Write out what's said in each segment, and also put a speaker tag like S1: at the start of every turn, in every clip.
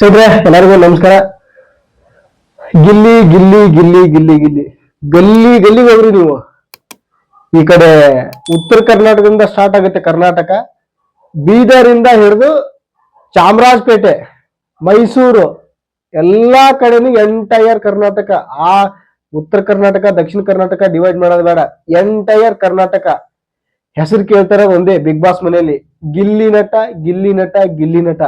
S1: ಸೈಡ್ರೆ ಎಲ್ಲರಿಗೂ ನಮಸ್ಕಾರ. ಗಿಲ್ಲಿ ಗಿಲ್ಲಿ ಗಿಲ್ಲಿ ಗಿಲ್ಲಿ ಗಿಲ್ಲಿ ಗಲ್ಲಿ ಗಲ್ಲಿಗೆ ಹೋಗ್ರಿ ನೀವು. ಈ ಕಡೆ ಉತ್ತರ ಕರ್ನಾಟಕದಿಂದ ಸ್ಟಾರ್ಟ್ ಆಗುತ್ತೆ ಕರ್ನಾಟಕ. ಬೀದರಿಂದ ಹಿಡಿದು ಚಾಮರಾಜಪೇಟೆ, ಮೈಸೂರು, ಎಲ್ಲಾ ಕಡೆನೂ ಎಂಟೈರ್ ಕರ್ನಾಟಕ. ಆ ಉತ್ತರ ಕರ್ನಾಟಕ ದಕ್ಷಿಣ ಕರ್ನಾಟಕ ಡಿವೈಡ್ ಮಾಡೋದು ಬೇಡ, ಎಂಟೈರ್ ಕರ್ನಾಟಕ ಹೆಸರು ಕೇಳ್ತಾರ ಒಂದೇ ಬಿಗ್ ಬಾಸ್ ಮನೆಯಲ್ಲಿ, ಗಿಲ್ಲಿ ನಟ ಗಿಲ್ಲಿ ನಟ ಗಿಲ್ಲಿ ನಟ.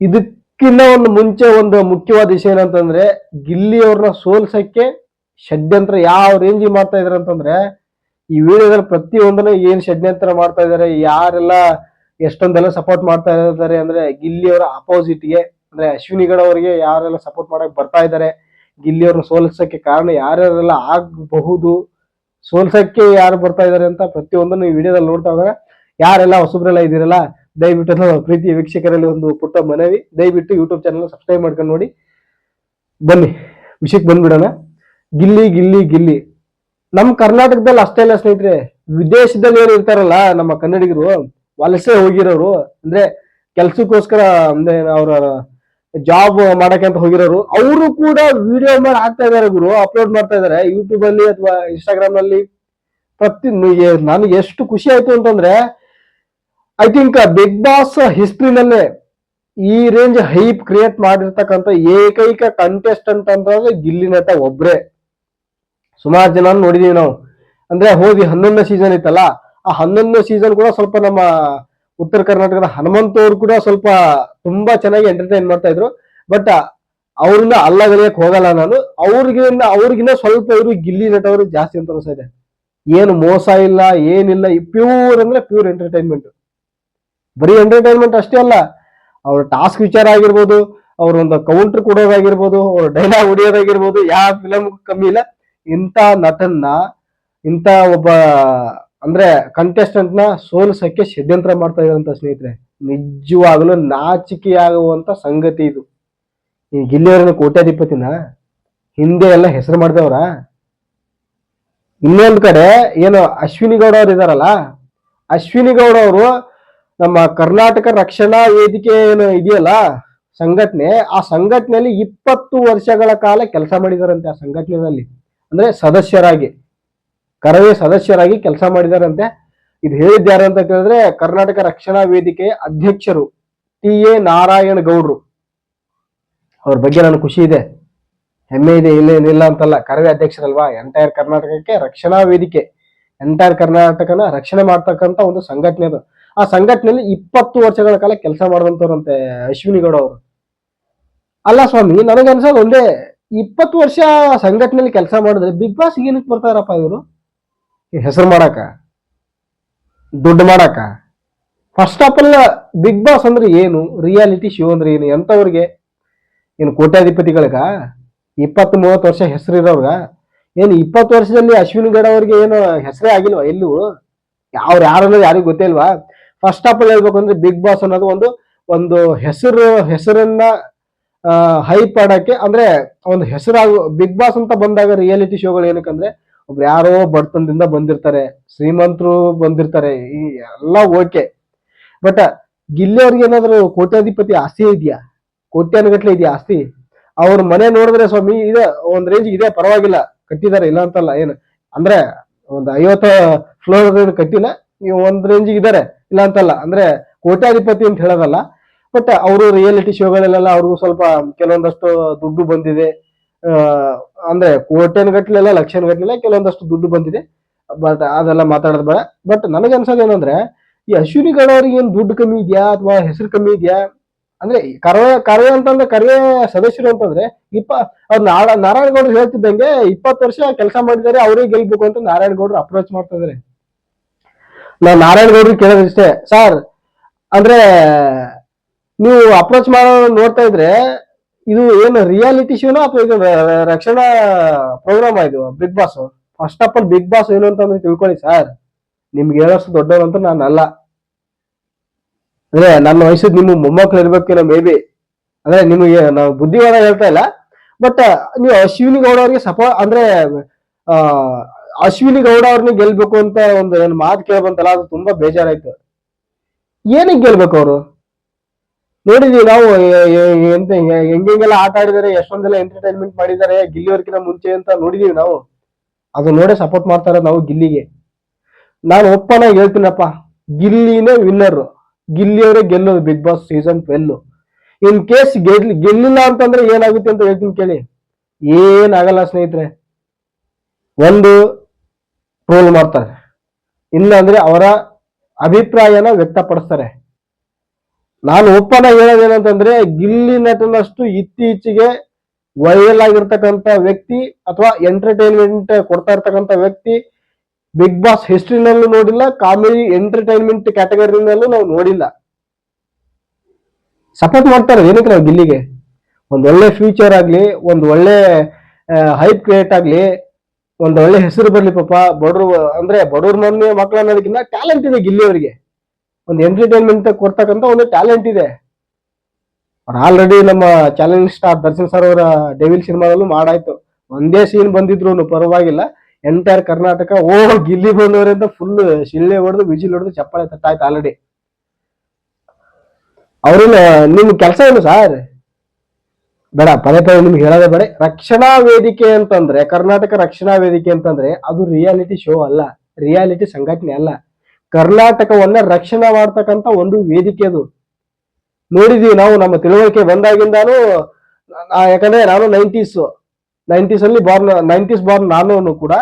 S1: ಇದಕ್ಕಿಂತ ಒಂದು ಮುಂಚೆ ಒಂದು ಮುಖ್ಯವಾದ ವಿಷಯ ಏನಂತಂದ್ರೆ, ಗಿಲ್ಲಿ ಅವ್ರನ್ನ ಸೋಲ್ಸಕ್ಕೆ ಷಡ್ಯಂತ್ರ ಯಾವ ರೇಂಜ್ ಮಾಡ್ತಾ ಇದಾರೆ ಅಂತಂದ್ರೆ, ಈ ವಿಡಿಯೋದಲ್ಲಿ ಪ್ರತಿಯೊಂದನ್ನು ಏನ್ ಷಡ್ಯಂತ್ರ ಮಾಡ್ತಾ ಇದಾರೆ, ಯಾರೆಲ್ಲ ಎಷ್ಟೊಂದೆಲ್ಲ ಸಪೋರ್ಟ್ ಮಾಡ್ತಾ ಇದ್ದಾರೆ ಅಂದ್ರೆ ಗಿಲ್ಲಿ ಅವರ ಅಪೋಸಿಟ್ಗೆ, ಅಂದ್ರೆ ಅಶ್ವಿನಿ ಗೌಡ ಅವರಿಗೆ ಯಾರೆಲ್ಲ ಸಪೋರ್ಟ್ ಮಾಡಕ್ ಬರ್ತಾ ಇದ್ದಾರೆ, ಗಿಲ್ಲಿ ಅವ್ರನ್ನ ಸೋಲ್ಸಕ್ಕೆ ಕಾರಣ ಯಾರ್ಯಾರೆಲ್ಲ ಆಗಬಹುದು, ಸೋಲ್ಸಕ್ಕೆ ಯಾರು ಬರ್ತಾ ಇದಾರೆ ಅಂತ ಪ್ರತಿಯೊಂದನ್ನು ಈ ವಿಡಿಯೋದಲ್ಲಿ ನೋಡ್ತಾ ಇದ್ದಾರೆ. ಯಾರೆಲ್ಲ ಹೊಸಬ್ರೆಲ್ಲ ಇದ್ದೀರಲ್ಲ, ದಯವಿಟ್ಟು ಪ್ರೀತಿ ವೀಕ್ಷಕರಲ್ಲಿ ಒಂದು ಪುಟ್ಟ ಮನವಿ, ದಯವಿಟ್ಟು ಯೂಟ್ಯೂಬ್ ಚಾನಲ್ ಸಬ್ಸ್ಕ್ರೈಬ್ ಮಾಡ್ಕೊಂಡು ನೋಡಿ. ಬನ್ನಿ ವಿಷಯಕ್ಕೆ ಬಂದ್ಬಿಡೋಣ. ಗಿಲ್ಲಿ ಗಿಲ್ಲಿ ಗಿಲ್ಲಿ ನಮ್ಮ ಕರ್ನಾಟಕದಲ್ಲಿ ಅಷ್ಟೇ ಇಲ್ಲ ಸ್ನೇಹಿತರೆ, ವಿದೇಶದಲ್ಲಿ ಏನು ಇರ್ತಾರಲ್ಲ ನಮ್ಮ ಕನ್ನಡಿಗರು, ವಲಸೆ ಹೋಗಿರೋರು, ಅಂದ್ರೆ ಕೆಲ್ಸಕ್ಕೋಸ್ಕರ ಅಂದ್ರೆ ಅವರ ಜಾಬ್ ಮಾಡಕ್ಕೆ ಅಂತ ಹೋಗಿರೋರು, ಅವರು ಕೂಡ ವಿಡಿಯೋ ಮಾಡಿ ಹಾಕ್ತಾ ಇದಾರೆ ಗುರು, ಅಪ್ಲೋಡ್ ಮಾಡ್ತಾ ಇದಾರೆ ಯೂಟ್ಯೂಬ್ ಅಲ್ಲಿ ಅಥವಾ ಇನ್ಸ್ಟಾಗ್ರಾಮ್ ನಲ್ಲಿ. ನನಗೆ ಎಷ್ಟು ಖುಷಿ ಆಯ್ತು ಅಂತಂದ್ರೆ, ಐ ಥಿಂಕ್ ಬಿಗ್ ಬಾಸ್ ಹಿಸ್ಟ್ರಿನಲ್ಲೇ ಈ ರೇಂಜ್ ಹೈಪ್ ಕ್ರಿಯೇಟ್ ಮಾಡಿರ್ತಕ್ಕಂಥ ಏಕೈಕ ಕಂಟೆಸ್ಟೆಂಟ್ ಅಂತಂದ್ರೆ ಗಿಲ್ಲಿ ನಟ ಒಬ್ರೆ. ಸುಮಾರು ಜನ ನೋಡಿದೀವಿ ನಾವು. ಅಂದ್ರೆ ಹೋಗಿ 11ನೇ ಸೀಸನ್ ಇತ್ತಲ್ಲ, ಆ 11ನೇ ಸೀಸನ್ ಕೂಡ ಸ್ವಲ್ಪ ನಮ್ಮ ಉತ್ತರ ಕರ್ನಾಟಕದ ಹನುಮಂತ ಅವರು ಕೂಡ ಸ್ವಲ್ಪ ತುಂಬಾ ಚೆನ್ನಾಗಿ ಎಂಟರ್ಟೈನ್ ಮಾಡ್ತಾ ಇದ್ರು. ಬಟ್ ಅವ್ರನ್ನ ಅಲ್ಲಗಲಿಯಕ್ ಹೋಗಲ್ಲ ನಾನು, ಅವ್ರಿಗಿನ್ನ ಸ್ವಲ್ಪ ಇವರು ಗಿಲ್ಲಿ ನಟ ಅವರು ಜಾಸ್ತಿ ಅಂತ ಅನಿಸ್ತಾ ಇದೆ. ಏನು ಮೋಸ ಇಲ್ಲ ಏನಿಲ್ಲ, ಪ್ಯೂರ್ ಅಂದ್ರೆ ಪ್ಯೂರ್ ಎಂಟರ್ಟೈನ್ಮೆಂಟ್. ಬರೀ ಎಂಟರ್ಟೈನ್ಮೆಂಟ್ ಅಷ್ಟೇ ಅಲ್ಲ, ಅವ್ರ ಟಾಸ್ಕ್ ವಿಚಾರ ಆಗಿರ್ಬೋದು, ಅವ್ರ ಒಂದು ಕೌಂಟರ್ ಕೊಡೋದಾಗಿರ್ಬೋದು, ಅವ್ರ ಡೈಲಾಗ್ ಹೊಡಿಯೋದಾಗಿರ್ಬೋದು, ಯಾವ ಫಿಲಮ್ ಕಮ್ಮಿ ಇಲ್ಲ. ಇಂಥ ನಟನ್ನ, ಇಂಥ ಒಬ್ಬ ಅಂದ್ರೆ ಕಂಟೆಸ್ಟೆಂಟ್ ನ ಸೋಲಿಸಕ್ಕೆ ಷಡ್ಯಂತ್ರ ಮಾಡ್ತಾ ಇದಾರಂತ ಸ್ನೇಹಿತರೆ. ನಿಜವಾಗ್ಲೂ ನಾಚಿಕೆಯಾಗುವಂತ ಸಂಗತಿ ಇದು. ಈ ಗಿಲ್ಲಿಯವರನ್ನ ಕೋಟ್ಯಾಧಿಪತಿನ ಹಿಂದೆ ಎಲ್ಲ ಹೆಸರು ಮಾಡಿದವ್ರ. ಇನ್ನೊಂದು ಕಡೆ ಏನು ಅಶ್ವಿನಿ ಗೌಡ ಅವ್ರು ಇದಾರಲ್ಲ, ಅಶ್ವಿನಿ ಗೌಡ ಅವರು ನಮ್ಮ ಕರ್ನಾಟಕ ರಕ್ಷಣಾ ವೇದಿಕೆ ಏನು ಇದೆಯಲ್ಲ ಸಂಘಟನೆ, ಆ ಸಂಘಟನೆಯಲ್ಲಿ 20 ವರ್ಷಗಳ ಕಾಲ ಕೆಲಸ ಮಾಡಿದಾರಂತೆ. ಆ ಸಂಘಟನೆಯಲ್ಲಿ ಅಂದ್ರೆ ಸದಸ್ಯರಾಗಿ, ಕರವೇ ಸದಸ್ಯರಾಗಿ ಕೆಲಸ ಮಾಡಿದಾರಂತೆ. ಇದು ಹೇಳಿದ್ಯಾರು ಅಂತ ಕೇಳಿದ್ರೆ, ಕರ್ನಾಟಕ ರಕ್ಷಣಾ ವೇದಿಕೆಯ ಅಧ್ಯಕ್ಷರು ಟಿ.ಎ. ನಾರಾಯಣ ಗೌಡ್ರು. ಅವ್ರ ಬಗ್ಗೆ ನನಗೆ ಖುಷಿ ಇದೆ, ಹೆಮ್ಮೆ ಇದೆ, ಇಲ್ಲೇನಿಲ್ಲ ಅಂತಲ್ಲ. ಕರವೇ ಅಧ್ಯಕ್ಷರಲ್ವಾ, ಎಂಟೈರ್ ಕರ್ನಾಟಕಕ್ಕೆ ರಕ್ಷಣಾ ವೇದಿಕೆ, ಎಂಟೈರ್ ಕರ್ನಾಟಕನ ರಕ್ಷಣೆ ಮಾಡ್ತಕ್ಕಂಥ ಒಂದು ಸಂಘಟನೆ ಅದು. ಆ ಸಂಘಟನೆಯಲ್ಲಿ 20 ವರ್ಷಗಳ ಕಾಲ ಕೆಲಸ ಮಾಡಿದಂತವ್ರಂತೆ ಅಶ್ವಿನಿ ಗೌಡ ಅವರು. ಅಲ್ಲ ಸ್ವಾಮಿ, ನನಗನ್ಸೋದು ಒಂದೇ, 20 ವರ್ಷ ಸಂಘಟನೆಯಲ್ಲಿ ಕೆಲಸ ಮಾಡಿದ್ರೆ ಬಿಗ್ ಬಾಸ್ ಏನಕ್ಕೆ ಬರ್ತಾರಪ್ಪ ಇವರು? ಹೆಸರು ಮಾಡಾಕ, ದುಡ್ಡು ಮಾಡಾಕ? First of all Bigg Boss ಅಂದ್ರೆ ಏನು, ರಿಯಾಲಿಟಿ ಶೋ ಅಂದ್ರೆ ಏನು, ಎಂತವ್ರಿಗೆ? ಏನು ಕೋಟ್ಯಾಧಿಪತಿಗಳಿಗ? 20-30 ವರ್ಷ ಹೆಸರಿರೋರ್ಗ? ಏನು 20 ವರ್ಷದಲ್ಲಿ ಅಶ್ವಿನಿ ಗೌಡ ಅವ್ರಿಗೆ ಏನು ಹೆಸರೇ ಆಗಿಲ್ವಾ ಎಲ್ಲೂ? ಯಾರನ್ನೋದು ಯಾರಿಗೂ ಗೊತ್ತೇ ಇಲ್ವಾ? ಫಸ್ಟ್ ಆಫ್ ಆಲ್ ಹೇಳ್ಬೇಕು ಅಂದ್ರೆ, ಬಿಗ್ ಬಾಸ್ ಅನ್ನೋದು ಒಂದು ಹೆಸರನ್ನ ಹೈಪ್ ಮಾಡಕ್ಕೆ, ಅಂದ್ರೆ ಒಂದು ಹೆಸರಾಗ ಬಿಗ್ ಬಾಸ್ ಅಂತ ಬಂದಾಗ ರಿಯಾಲಿಟಿ ಶೋಗಳು ಏನಕ್ಕಂದ್ರೆ, ಒಬ್ರು ಯಾರೋ ಬಡತನದಿಂದ ಬಂದಿರ್ತಾರೆ, ಶ್ರೀಮಂತರು ಬಂದಿರ್ತಾರೆ, ಈ ಎಲ್ಲ ಓಕೆ. ಬಟ್ ಗಿಲ್ಲಿ ಅವ್ರಿಗೆ ಏನಾದ್ರು ಕೋಟ್ಯಾಧಿಪತಿ ಆಸ್ತಿ ಇದೆಯಾ? ಕೋಟ್ಯಾನುಗಟ್ಲೆ ಇದೆಯಾ ಆಸ್ತಿ? ಅವ್ರ ಮನೆ ನೋಡಿದ್ರೆ ಸ್ವಾಮಿ ಇದೆ, ಒಂದ್ ರೇಂಜ್ ಇದೆ, ಪರವಾಗಿಲ್ಲ, ಕಟ್ಟಿದ್ದಾರೆ, ಇಲ್ಲ ಅಂತಲ್ಲ. ಏನು ಅಂದ್ರೆ ಒಂದು 50 ಫ್ಲೋರ್ ಕಟ್ಟಿಲ್ಲ, ನೀವು ಒಂದ್ ರೇಂಜ್ ಇದ್ದಾರೆ, ಇಲ್ಲ ಅಂತಲ್ಲ. ಅಂದ್ರೆ ಕೋಟ್ಯಾಧಿಪತಿ ಅಂತ ಹೇಳೋದಲ್ಲ. ಬಟ್ ಅವರು ರಿಯಾಲಿಟಿ ಶೋಗಳಲ್ಲೆಲ್ಲ ಅವ್ರಿಗೂ ಸ್ವಲ್ಪ ಕೆಲವೊಂದಷ್ಟು ದುಡ್ಡು ಬಂದಿದೆ. ಅಂದ್ರೆ ಕೋಟ್ಯನ್ಗಟ್ಲೆಲ್ಲ ಲಕ್ಷನ್ಗಟ್ಲೆಲ್ಲ ಕೆಲವೊಂದಷ್ಟು ದುಡ್ಡು ಬಂದಿದೆ. ಬಟ್ ಅದೆಲ್ಲ ಮಾತಾಡೋದು ಬೇಡ. ಬಟ್ ನನಗನ್ಸೋದು ಏನಂದ್ರೆ, ಈ ಅಶ್ವಿನಿ ಗೌಡ ಅವ್ರಿಗೆ ಏನ್ ದುಡ್ಡು ಕಮ್ಮಿ ಇದೆಯಾ ಅಥವಾ ಹೆಸರು ಕಮ್ಮಿ ಇದೆಯಾ? ಅಂದ್ರೆ ಕರವೇ ಅಂತಂದ್ರೆ, ಕರವೇ ಸದಸ್ಯರು ಅಂತಂದ್ರೆ ಅವ್ರು ನಾರಾಯಣ ಗೌಡ್ರು ಹೇಳ್ತಿದ್ದಂಗೆ 20 ವರ್ಷ ಕೆಲಸ ಮಾಡಿದ್ದಾರೆ, ಅವರೇ ಗೆಲ್ಬೇಕು ಅಂತ ನಾರಾಯಣ ಗೌಡ್ರು ಅಪ್ರೋಚ್ ಮಾಡ್ತಾ ಇದಾರೆ. ನಾವು ನಾರಾಯಣ ಗೌಡ್ರು ಕೇಳೋದಿಷ್ಟೇ, ಸರ್ ಅಂದ್ರೆ ನೀವು ಅಪ್ರೋಚ್ ಮಾಡೋ ನೋಡ್ತಾ ಇದ್ರೆ ಇದು ಏನು ರಿಯಾಲಿಟಿ ಶೋನೋ ಅಥವಾ ಇದು ರಕ್ಷಣಾ ಪ್ರೋಗ್ರಾಮ್ ಇದು Bigg Boss? First of all Bigg Boss ಏನು ಅಂತಂದ್ರೆ ತಿಳ್ಕೊಳ್ಳಿ ಸರ್, ನಿಮ್ಗೆ ಹೇಳೋಷ್ಟು ದೊಡ್ಡವರು ಅಂತ ನಾನು ಅಲ್ಲ. ಅಂದ್ರೆ ನನ್ನ ವಯಸ್ಸಿಗೆ ನಿಮ್ಮ ಮೊಮ್ಮಕ್ಳು ಇರ್ಬೇಕೇನೋ ಮೇ ಬಿ. ಅಂದ್ರೆ ನಿಮಗೆ ನಾವು ಬುದ್ಧಿವಾದ ಹೇಳ್ತಾ ಇಲ್ಲ. ಬಟ್ ನೀವು ಅಶ್ವಿನಿ ಗೌಡ ಅವ್ರಿಗೆ ಅಂದ್ರೆ ಆ ಅಶ್ವಿನಿ ಗೌಡ ಅವ್ರನ್ನ ಗೆಲ್ಬೇಕು ಅಂತ ಒಂದು ಏನು ಮಾತು ಕೇಳ್ಬಂತಲ್ಲ, ಅದು ತುಂಬಾ ಬೇಜಾರಾಯ್ತು. ಏನಕ್ಕೆ ಗೆಲ್ಬೇಕು ಅವರು? ನೋಡಿದೀವಿ ನಾವು ಎಂತ ಹೆಂಗೆಲ್ಲ ಆಟ ಆಡಿದಾರೆ, ಎಷ್ಟೊಂದೆಲ್ಲ ಎಂಟರ್ಟೈನ್ಮೆಂಟ್ ಮಾಡಿದ್ದಾರೆ ಗಿಲ್ಲಿಯವರ್ಕಿಂತ ಮುಂಚೆ ಅಂತ ನೋಡಿದೀವಿ ನಾವು. ಅದು ನೋಡೇ ಸಪೋರ್ಟ್ ಮಾಡ್ತಾರೆ ನಾವು ಗಿಲ್ಲಿಗೆ. ನಾನು ಒಪ್ಪನ ಹೇಳ್ತೀನಪ್ಪ, ಗಿಲ್ಲಿನೇ ವಿನ್ನರ್, ಗಿಲ್ಲಿಯವರೇ ಗೆಲ್ಲೋದು Bigg Boss season 12. In case ಗೆಲ್ಲಿಲ್ಲ ಅಂತಂದ್ರೆ ಏನಾಗುತ್ತೆ ಅಂತ ಹೇಳ್ತೀನಿ ಕೇಳಿ. ಏನಾಗಲ್ಲ ಸ್ನೇಹಿತರೆ. ಒಂದು ಟ್ರೋಲ್ ಮಾಡ್ತಾರೆ, ಇಲ್ಲಾಂದ್ರೆ ಅವರ ಅಭಿಪ್ರಾಯನ ವ್ಯಕ್ತಪಡಿಸ್ತಾರೆ. ನಾನು ಒಪ್ಪನ ಹೇಳೋದೇನಂತಂದ್ರೆ, ಗಿಲ್ಲಿ ನಟನಷ್ಟು ಇತ್ತೀಚೆಗೆ ವೈರಲ್ ಆಗಿರ್ತಕ್ಕಂಥ ವ್ಯಕ್ತಿ ಅಥವಾ ಎಂಟರ್ಟೈನ್ಮೆಂಟ್ ಕೊಡ್ತಾ ಇರ್ತಕ್ಕಂಥ ವ್ಯಕ್ತಿ ಬಿಗ್ ಬಾಸ್ ಹಿಸ್ಟ್ರಿನಲ್ಲೂ ನೋಡಿಲ್ಲ, ಕಾಮಿಡಿ ಎಂಟರ್ಟೈನ್ಮೆಂಟ್ ಕ್ಯಾಟಗರಿನಲ್ಲೂ ನಾವು ನೋಡಿಲ್ಲ. ಸಪೋರ್ಟ್ ಮಾಡ್ತಾರೆ ಏನಕ್ಕೆ ನಾವು ಗಿಲ್ಲಿಗೆ. ಒಂದ್ ಒಳ್ಳೆ ಫ್ಯೂಚರ್ ಆಗ್ಲಿ, ಒಂದ್ ಒಳ್ಳೆ ಹೈಪ್ ಕ್ರಿಯೇಟ್ ಆಗ್ಲಿ, ಒಂದ್ ಒಳ್ಳೆ ಹೆಸರು ಬರ್ಲಿ. ಪಾಪ ಬಡವ್ರು ಅಂದ್ರೆ ಬಡವ್ರ ಮಕ್ಕಳು ಅನ್ನೋದಕ್ಕಿಂತ ಟ್ಯಾಲೆಂಟ್ ಇದೆ ಗಿಲ್ಲಿ ಅವರಿಗೆ. ಒಂದು ಎಂಟರ್ಟೈನ್ಮೆಂಟ್ ಕೊಡ್ತಕ್ಕಂಥ ಒಂದು ಟ್ಯಾಲೆಂಟ್ ಇದೆ. ಅವ್ರು ಆಲ್ರೆಡಿ ನಮ್ಮ ಚಾಲೆಂಜ್ ಸ್ಟಾರ್ ದರ್ಶನ್ ಸರ್ ಅವರ ಡೆವಿಲ್ ಸಿನಿಮಾದಲ್ಲೂ ಮಾಡಾಯ್ತು. ಒಂದೇ ಸೀನ್ ಬಂದಿದ್ರು ಪರವಾಗಿಲ್ಲ, ಎಂಟೈರ್ ಕರ್ನಾಟಕ ಓ ಗಿಲ್ಲಿ ಬಂದವ್ರೆ ಅಂತ ಫುಲ್ ಶಿಳ್ಳೆ ಹೊಡೆದು ವಿಜಿಲ್ ಹೊಡೆದು ಚಪ್ಪಾಳೆ ತಟ್ಟಾಯ್ತು ಆಲ್ರೆಡಿ. ಅವ್ರನ್ನ ನಿಮ್ ಕೆಲಸ ಏನು ಸರ್? ಬೇಡ ಪದೇ ಪದೇ ನಿಮ್ಗೆ ಹೇಳೋದೇ ಬೇಡ. ರಕ್ಷಣಾ ವೇದಿಕೆ ಅಂತಂದ್ರೆ, ಕರ್ನಾಟಕ ರಕ್ಷಣಾ ವೇದಿಕೆ ಅಂತಂದ್ರೆ ಅದು ರಿಯಾಲಿಟಿ ಶೋ ಅಲ್ಲ, ರಿಯಾಲಿಟಿ ಸಂಘಟನೆ ಅಲ್ಲ. ಕರ್ನಾಟಕವನ್ನ ರಕ್ಷಣೆ ಮಾಡ್ತಕ್ಕಂಥ ಒಂದು ವೇದಿಕೆ ಅದು. ನೋಡಿದೀವಿ ನಾವು, ನಮ್ಮ ತಿಳುವಳಿಕೆ ಬಂದಾಗಿಂದಾನು. ಯಾಕಂದ್ರೆ ನಾನು ನೈಂಟೀಸ್ ಅಲ್ಲಿ ಬಾರ್ನ್ ನಾನು ಕೂಡ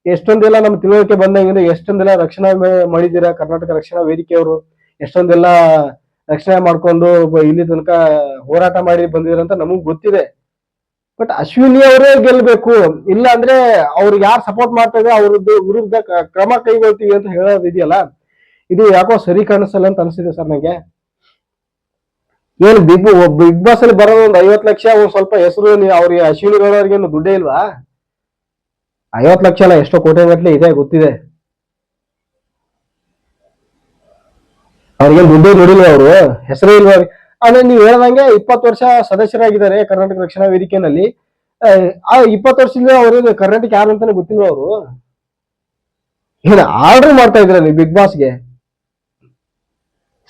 S1: ಎಷ್ಟೊಂದೆಲ್ಲ ನಮ್ಮ ತಿಳುವಳಿಕೆ ಬಂದಂಗಿಂದ ಎಷ್ಟೊಂದೆಲ್ಲ ರಕ್ಷಣಾ ಮಾಡಿದ್ದೀರಾ ಕರ್ನಾಟಕ ರಕ್ಷಣಾ ವೇದಿಕೆಯವರು, ಎಷ್ಟೊಂದೆಲ್ಲ ರಕ್ಷಣೆ ಮಾಡ್ಕೊಂಡು ಇಲ್ಲಿ ತನಕ ಹೋರಾಟ ಮಾಡಿ ಬಂದಿರಂತ ನಮಗ್ ಗೊತ್ತಿದೆ. ಬಟ್ ಅಶ್ವಿನಿ ಅವರೇ ಗೆಲ್ಬೇಕು, ಇಲ್ಲ ಅಂದ್ರೆ ಅವ್ರಿಗೆ ಯಾರು ಸಪೋರ್ಟ್ ಮಾಡ್ತಾ ಇದ್ರೆ ಅವ್ರದ್ದು ವಿರುದ್ಧ ಕ್ರಮ ಕೈಗೊಳ್ತೀವಿ ಅಂತ ಹೇಳೋದಿದೆಯಲ್ಲ, ಇದು ಯಾಕೋ ಸರಿ ಕಾಣಿಸಲ್ಲ ಅಂತ ಅನಿಸಿದೆ ಸರ್ ನಂಗೆ. ಏನು ಬಿಗ್ ಬಾಸ್ ಅಲ್ಲಿ ಬರೋದು ಒಂದು 50 ಲಕ್ಷ, ಒಂದ್ ಸ್ವಲ್ಪ ಹೆಸರು. ಅವ್ರಿಗೆ ಅಶ್ವಿನಿ ಗೌಡ ಅವ್ರಿಗೆ ಏನು ದುಡ್ಡೇ ಇಲ್ವಾ? 50 ಲಕ್ಷ ಅಲ್ಲ, ಎಷ್ಟೋ ಕೋಟಿ ಗಟ್ಟಲೆ ಇದೆ ಗೊತ್ತಿದೆ. ಅವ್ರಿಗೇನು ದುಡ್ಡೇ ನೋಡಿಲ್ವ ಅವರು, ಹೆಸರೇ ಇಲ್ವಾ? ಆದ್ರೆ ನೀವು ಹೇಳ್ದಂಗೆ 20 ವರ್ಷ ಸದಸ್ಯರಾಗಿದ್ದಾರೆ ಕರ್ನಾಟಕ ರಕ್ಷಣಾ ವೇದಿಕೆಯಲ್ಲಿ. ಆ 20 ವರ್ಷದಿಂದ ಅವ್ರಿಗೆ ಕರ್ನಾಟಕ ಯಾರು ಅಂತಾನೆ ಗೊತ್ತಿಲ್ವ ಅವರು? ಏನು ಆರ್ಡರ್ ಮಾಡ್ತಾ ಇದ್ರ ನೀವು ಬಿಗ್ ಬಾಸ್ಗೆ?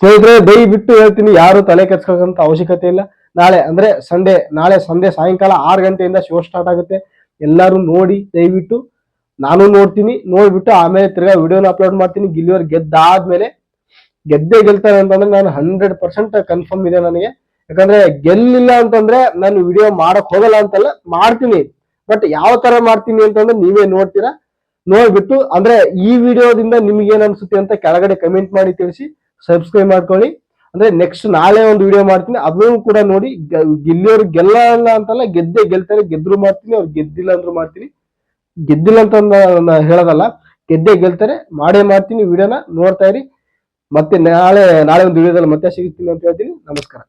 S1: ಸ್ನೇಹಿತರೆ ದಯವಿಟ್ಟು ಹೇಳ್ತೀನಿ, ಯಾರು ತಲೆ ಕೆಡ್ಸ್ಕೊಳ್ಳೋಂತ ಅವಶ್ಯಕತೆ ಇಲ್ಲ. ನಾಳೆ ಸಂಡೆ ಸಾಯಂಕಾಲ 6 ಗಂಟೆಯಿಂದ ಶೋ ಸ್ಟಾರ್ಟ್ ಆಗುತ್ತೆ. ಎಲ್ಲರೂ ನೋಡಿ ದಯವಿಟ್ಟು. ನಾನು ನೋಡ್ತೀನಿ, ನೋಡ್ಬಿಟ್ಟು ಆಮೇಲೆ ತಿರ್ಗಾ ವಿಡಿಯೋನ ಅಪ್ಲೋಡ್ ಮಾಡ್ತೀನಿ. ಗಿಲ್ಲಿಯವ್ರು ಗೆದ್ದೇ ಗೆಲ್ತಾರೆ ಅಂತಂದ್ರೆ ನಾನು 100% ಕನ್ಫರ್ಮ್ ಇದೆ ನನಗೆ. ಯಾಕಂದ್ರೆ ಗೆಲ್ಲಿಲ್ಲ ಅಂತಂದ್ರೆ ನಾನು ವಿಡಿಯೋ ಮಾಡಕ್ ಹೋಗಲ್ಲ ಅಂತಲ್ಲ, ಮಾಡ್ತೀನಿ. ಬಟ್ ಯಾವ ತರ ಮಾಡ್ತೀನಿ ಅಂತಂದ್ರೆ ನೀವೇ ನೋಡ್ತೀರಾ. ನೋಡ್ಬಿಟ್ಟು ಅಂದ್ರೆ ಈ ವಿಡಿಯೋದಿಂದ ನಿಮ್ಗೆ ಏನ್ ಅನ್ಸುತ್ತೆ ಅಂತ ಕೆಳಗಡೆ ಕಮೆಂಟ್ ಮಾಡಿ ತಿಳಿಸಿ. ಸಬ್ಸ್ಕ್ರೈಬ್ ಮಾಡ್ಕೊಳ್ಳಿ. ಅಂದ್ರೆ ನೆಕ್ಸ್ಟ್ ನಾಳೆ ಒಂದು ವಿಡಿಯೋ ಮಾಡ್ತೀನಿ, ಅದನ್ನು ಕೂಡ ನೋಡಿ. ಗಿಲ್ಲಿಯವ್ರು ಗೆಲ್ಲಲ್ಲ ಅಂತಲ್ಲ, ಗೆಲ್ತಾರೆ. ಗೆದ್ರು ಮಾಡ್ತೀನಿ, ಅವ್ರು ಗೆದ್ದಿಲ್ಲ ಅಂದ್ರೂ ಮಾಡ್ತೀನಿ. ಗೆದ್ದಿಲ್ಲ ಅಂತ ಹೇಳೋದಲ್ಲ, ಗೆಲ್ತಾರೆ, ಮಾಡೇ ಮಾಡ್ತೀನಿ. ವಿಡಿಯೋನ ನೋಡ್ತಾ ಇರಿ. ಮತ್ತೆ ನಾಳೆ ಒಂದು ವಿಡಿಯೋದಲ್ಲಿ ಮತ್ತೆ ಸಿಗ್ತೀನಿ ಅಂತ ಹೇಳ್ತೀನಿ. ನಮಸ್ಕಾರ.